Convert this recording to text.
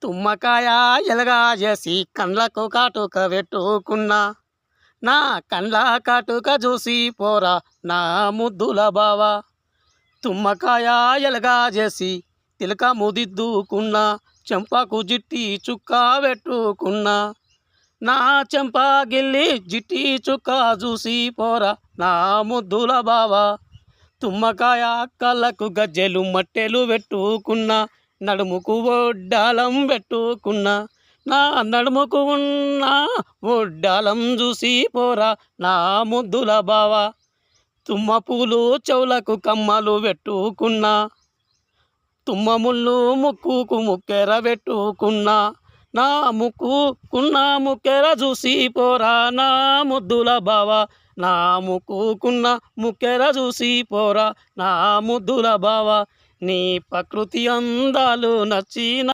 తుమ్మకాయ ఎలగా చేసి కండ్లకు కాటుక పెట్టుకున్నా, నా కండ్ల కాటుక చూసి పోరా నా ముద్దుల బావా. తుమ్మకాయ ఎలగా చేసి తిలక ముదిద్దుకున్నా, చెంపకు జిట్టి చుక్క పెట్టుకున్నా, నా చెంప గిల్లి జిట్టి చుక్క చూసి పోరా నా ముద్దుల బావా. తుమ్మకాయ కళ్ళకు గజ్జెలు మట్టెలు పెట్టుకున్నా, నడుముకు ఒడ్డాలం పెట్టుకున్నా, నా నడుముకు ఉన్న ఒడ్డాలం చూసి పోరా నా ముద్దుల బావా. తుమ్మ పూలు చెవులకు కమ్మలు పెట్టుకున్నా, తుమ్మ ముళ్ళు ముక్కుకు ముక్కెర పెట్టుకున్నా, నా ముక్కుకున్న ముక్కెర చూసి పోరా నా ముద్దుల బావా. నా ముక్కుకున్న ముక్కెర చూసి పోరా నా ముద్దుల బావా. నీ ప్రకృతి అందాలు నచ్చిన